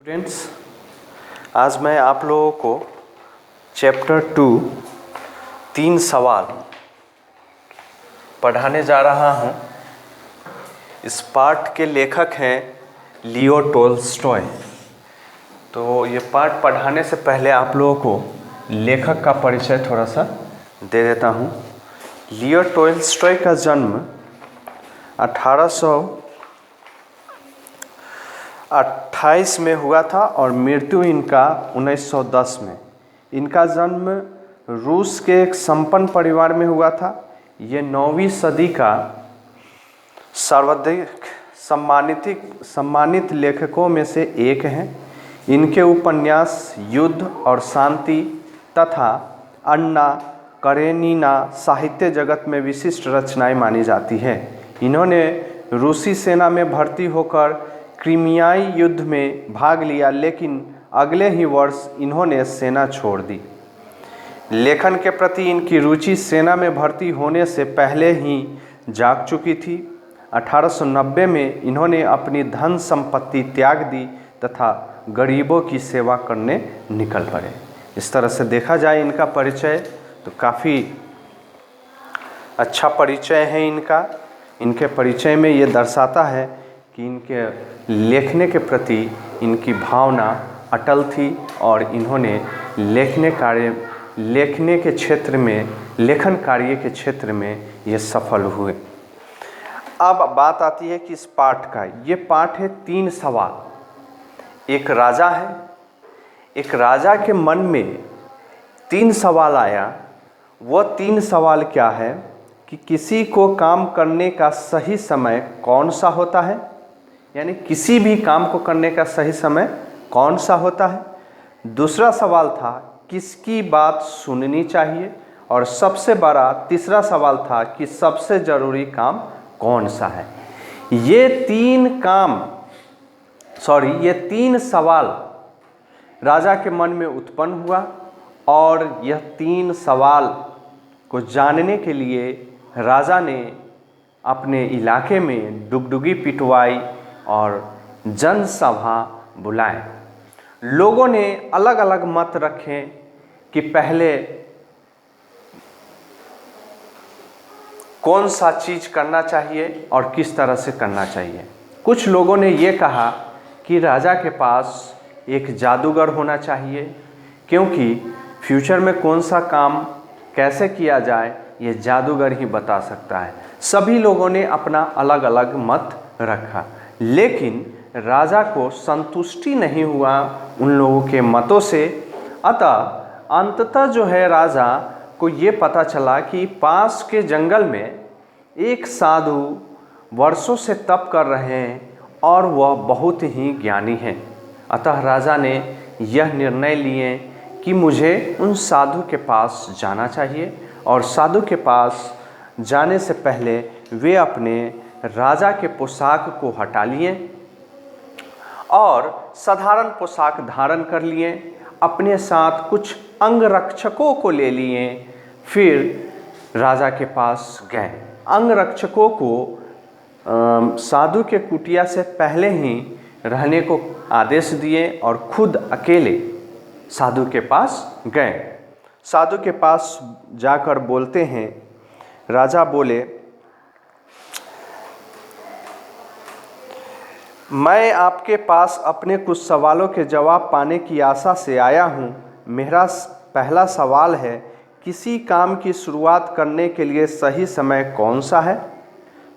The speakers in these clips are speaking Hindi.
स्टूडेंट्स, आज मैं आप लोगों को चैप्टर 2 3 सवाल पढ़ाने जा रहा हूँ। इस पाठ के लेखक हैं लियो टोल्स्टॉय। तो ये पाठ पढ़ाने से पहले आप लोगों को लेखक का परिचय थोड़ा सा दे देता हूँ। लियो टोल्स्टॉय का जन्म 1828 में हुआ था और मृत्यु इनका 1910 में। इनका जन्म रूस के एक संपन्न परिवार में हुआ था। ये 9वीं सदी का सर्वाधिक सम्मानित लेखकों में से एक हैं। इनके उपन्यास युद्ध और शांति तथा अन्ना करेनिना साहित्य जगत में विशिष्ट रचनाएं मानी जाती है। इन्होंने रूसी सेना में भर्ती होकर क्रीमियाई युद्ध में भाग लिया, लेकिन अगले ही वर्ष इन्होंने सेना छोड़ दी। लेखन के प्रति इनकी रुचि सेना में भर्ती होने से पहले ही जाग चुकी थी। 1890 में इन्होंने अपनी धन संपत्ति त्याग दी तथा गरीबों की सेवा करने निकल पड़े। इस तरह से देखा जाए इनका परिचय तो काफ़ी अच्छा परिचय है इनका। इनके परिचय में ये दर्शाता है कि इनके लेखने के प्रति इनकी भावना अटल थी और इन्होंने लेखन कार्य के क्षेत्र में ये सफल हुए। अब बात आती है कि इस पाठ का, ये पाठ है 3 सवाल। एक राजा है, एक राजा के मन में 3 सवाल आया। वह 3 सवाल क्या है कि किसी को काम करने का सही समय कौन सा होता है, यानी किसी भी काम को करने का सही समय कौन सा होता है। दूसरा सवाल था किसकी बात सुननी चाहिए, और सबसे बड़ा तीसरा सवाल था कि सबसे ज़रूरी काम कौन सा है। ये 3 सवाल राजा के मन में उत्पन्न हुआ और यह 3 सवाल को जानने के लिए राजा ने अपने इलाके में डुगडुगी पिटवाई और जनसभा बुलाए। लोगों ने अलग अलग मत रखे कि पहले कौन सा चीज़ करना चाहिए और किस तरह से करना चाहिए। कुछ लोगों ने ये कहा कि राजा के पास एक जादूगर होना चाहिए, क्योंकि फ्यूचर में कौन सा काम कैसे किया जाए ये जादूगर ही बता सकता है। सभी लोगों ने अपना अलग अलग मत रखा, लेकिन राजा को संतुष्टि नहीं हुआ उन लोगों के मतों से। अतः अंततः जो है राजा को ये पता चला कि पास के जंगल में एक साधु वर्षों से तप कर रहे हैं और वह बहुत ही ज्ञानी हैं। अतः राजा ने यह निर्णय लिए कि मुझे उन साधु के पास जाना चाहिए, और साधु के पास जाने से पहले वे अपने राजा के पोशाक को हटा लिए और साधारण पोशाक धारण कर लिए। अपने साथ कुछ अंगरक्षकों को ले लिए। फिर राजा के पास गए। अंगरक्षकों को साधु के कुटिया से पहले ही रहने को आदेश दिए और खुद अकेले साधु के पास गए। साधु के पास जाकर बोलते हैं, राजा बोले, मैं आपके पास अपने कुछ सवालों के जवाब पाने की आशा से आया हूँ। मेरा पहला सवाल है, किसी काम की शुरुआत करने के लिए सही समय कौन सा है।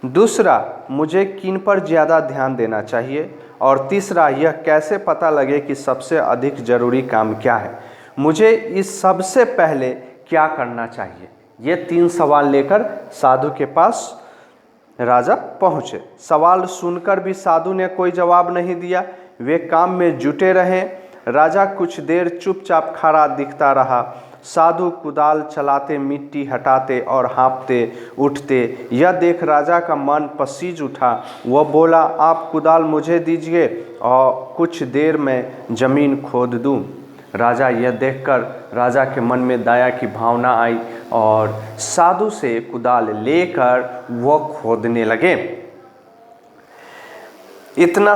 दूसरा, मुझे किन पर ज़्यादा ध्यान देना चाहिए। और तीसरा, यह कैसे पता लगे कि सबसे अधिक ज़रूरी काम क्या है। मुझे इस सबसे पहले क्या करना चाहिए। ये 3 सवाल लेकर साधु के पास राजा पहुँचे। सवाल सुनकर भी साधु ने कोई जवाब नहीं दिया। वे काम में जुटे रहे। राजा कुछ देर चुपचाप खड़ा दिखता रहा। साधु कुदाल चलाते, मिट्टी हटाते और हाँफते उठते। यह देख राजा का मन पसीज उठा। वह बोला, आप कुदाल मुझे दीजिए और कुछ देर में ज़मीन खोद दूँ। राजा यह देखकर राजा के मन में दया की भावना आई और साधु से कुदाल लेकर वह खोदने लगे। इतना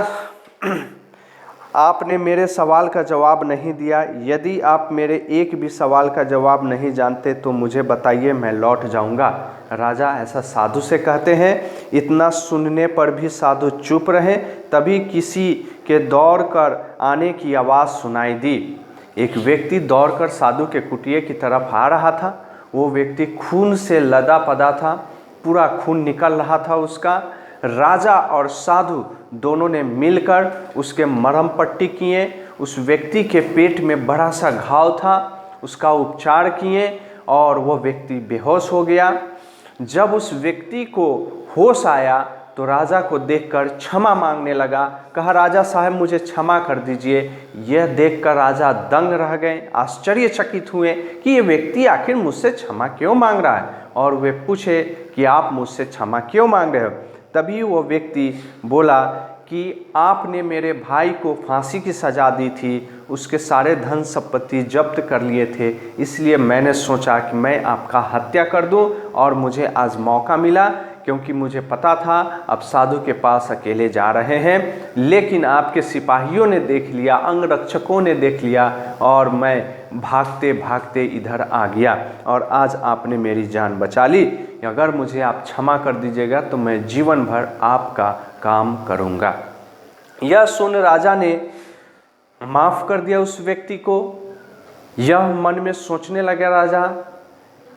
आपने मेरे सवाल का जवाब नहीं दिया। यदि आप मेरे एक भी सवाल का जवाब नहीं जानते तो मुझे बताइए, मैं लौट जाऊंगा। राजा ऐसा साधु से कहते हैं। इतना सुनने पर भी साधु चुप रहे। तभी किसी के दौड़कर आने की आवाज़ सुनाई दी। एक व्यक्ति दौड़कर साधु के कुटिया की तरफ आ रहा था। वो व्यक्ति खून से लदा पदा था, पूरा खून निकल रहा था उसका। राजा और साधु दोनों ने मिलकर उसके मरहम पट्टी किए। उस व्यक्ति के पेट में बड़ा सा घाव था, उसका उपचार किए और वह व्यक्ति बेहोश हो गया। जब उस व्यक्ति को होश आया तो राजा को देखकर क्षमा मांगने लगा। कहा, राजा साहब मुझे क्षमा कर दीजिए। यह देखकर राजा दंग रह गए, आश्चर्यचकित हुए कि ये व्यक्ति आखिर मुझसे क्षमा क्यों मांग रहा है। और वे पूछे कि आप मुझसे क्षमा क्यों मांग रहे हो। तभी वो व्यक्ति बोला कि आपने मेरे भाई को फांसी की सज़ा दी थी, उसके सारे धन संपत्ति जब्त कर लिए थे, इसलिए मैंने सोचा कि मैं आपका हत्या कर दूं। और मुझे आज मौका मिला, क्योंकि मुझे पता था अब साधु के पास अकेले जा रहे हैं, लेकिन आपके सिपाहियों ने देख लिया, अंगरक्षकों ने देख लिया और मैं भागते भागते इधर आ गया और आज आपने मेरी जान बचा ली। अगर मुझे आप क्षमा कर दीजिएगा तो मैं जीवन भर आपका काम करूँगा। यह सुन राजा ने माफ़ कर दिया उस व्यक्ति को। यह मन में सोचने लगा राजा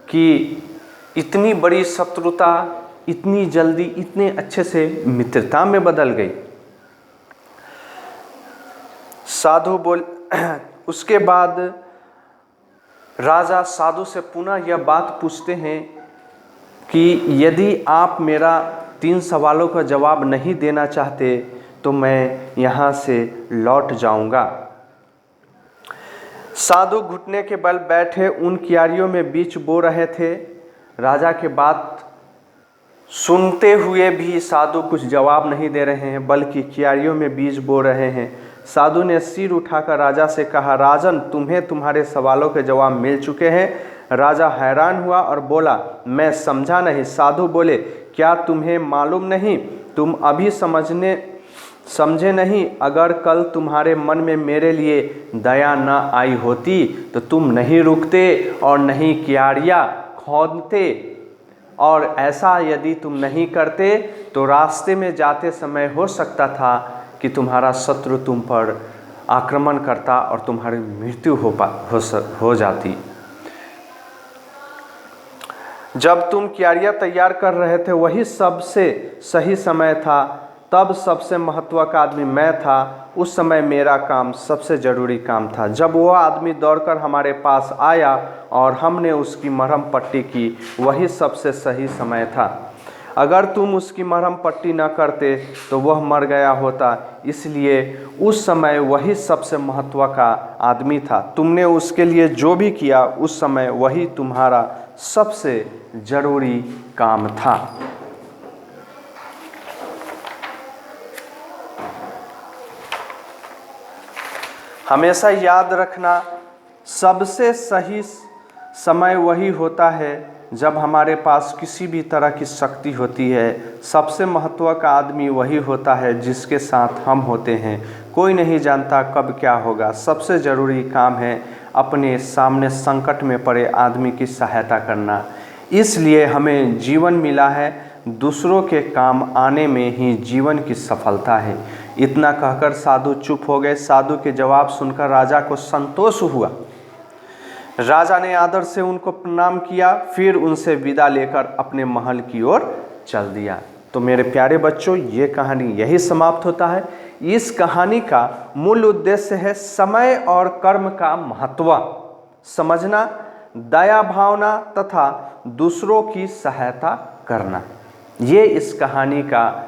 कि इतनी बड़ी शत्रुता इतनी जल्दी इतने अच्छे से मित्रता में बदल गई। साधु बोल उसके बाद राजा साधु से पुनः यह बात पूछते हैं कि यदि आप मेरा 3 सवालों का जवाब नहीं देना चाहते तो मैं यहाँ से लौट जाऊँगा। साधु घुटने के बल बैठे उन क्यारियों में बीज बो रहे थे। राजा के बात सुनते हुए भी साधु कुछ जवाब नहीं दे रहे हैं, बल्कि क्यारियों में बीज बो रहे हैं। साधु ने सिर उठाकर राजा से कहा, राजन, तुम्हें तुम्हारे सवालों के जवाब मिल चुके हैं। राजा हैरान हुआ और बोला, मैं समझा नहीं। साधु बोले, क्या तुम्हें मालूम नहीं? तुम अभी समझे नहीं। अगर कल तुम्हारे मन में मेरे लिए दया न आई होती तो तुम नहीं रुकते और नहीं क्यारियाँ खोदते, और ऐसा यदि तुम नहीं करते तो रास्ते में जाते समय हो सकता था कि तुम्हारा शत्रु तुम पर आक्रमण करता और तुम्हारी मृत्यु हो जाती। जब तुम क्यारियाँ तैयार कर रहे थे वही सबसे सही समय था। तब सबसे महत्व का आदमी मैं था। उस समय मेरा काम सबसे ज़रूरी काम था। जब वह आदमी दौड़कर हमारे पास आया और हमने उसकी मरहम पट्टी की, वही सबसे सही समय था। अगर तुम उसकी मरहम पट्टी न करते तो वह मर गया होता, इसलिए उस समय वही सबसे महत्व का आदमी था। तुमने उसके लिए जो भी किया उस समय वही तुम्हारा सबसे ज़रूरी काम था। हमेशा याद रखना, सबसे सही समय वही होता है जब हमारे पास किसी भी तरह की शक्ति होती है। सबसे महत्व का आदमी वही होता है जिसके साथ हम होते हैं। कोई नहीं जानता कब क्या होगा। सबसे ज़रूरी काम है अपने सामने संकट में पड़े आदमी की सहायता करना। इसलिए हमें जीवन मिला है, दूसरों के काम आने में ही जीवन की सफलता है। इतना कहकर साधु चुप हो गए। साधु के जवाब सुनकर राजा को संतोष हुआ। राजा ने आदर से उनको प्रणाम किया, फिर उनसे विदा लेकर अपने महल की ओर चल दिया। तो मेरे प्यारे बच्चों, ये कहानी यही समाप्त होता है। इस कहानी का मूल उद्देश्य है समय और कर्म का महत्व समझना, दया भावना तथा दूसरों की सहायता करना। ये इस कहानी का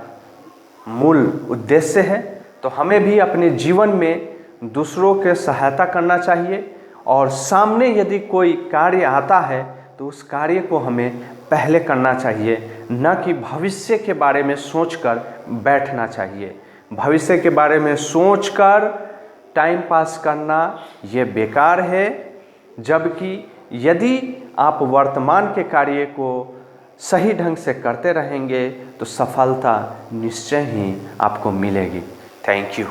मूल उद्देश्य है। तो हमें भी अपने जीवन में दूसरों के सहायता करना चाहिए, और सामने यदि कोई कार्य आता है तो उस कार्य को हमें पहले करना चाहिए, न कि भविष्य के बारे में सोचकर बैठना चाहिए। भविष्य के बारे में सोचकर टाइम पास करना ये बेकार है, जबकि यदि आप वर्तमान के कार्य को सही ढंग से करते रहेंगे तो सफलता निश्चय ही आपको मिलेगी। Thank you.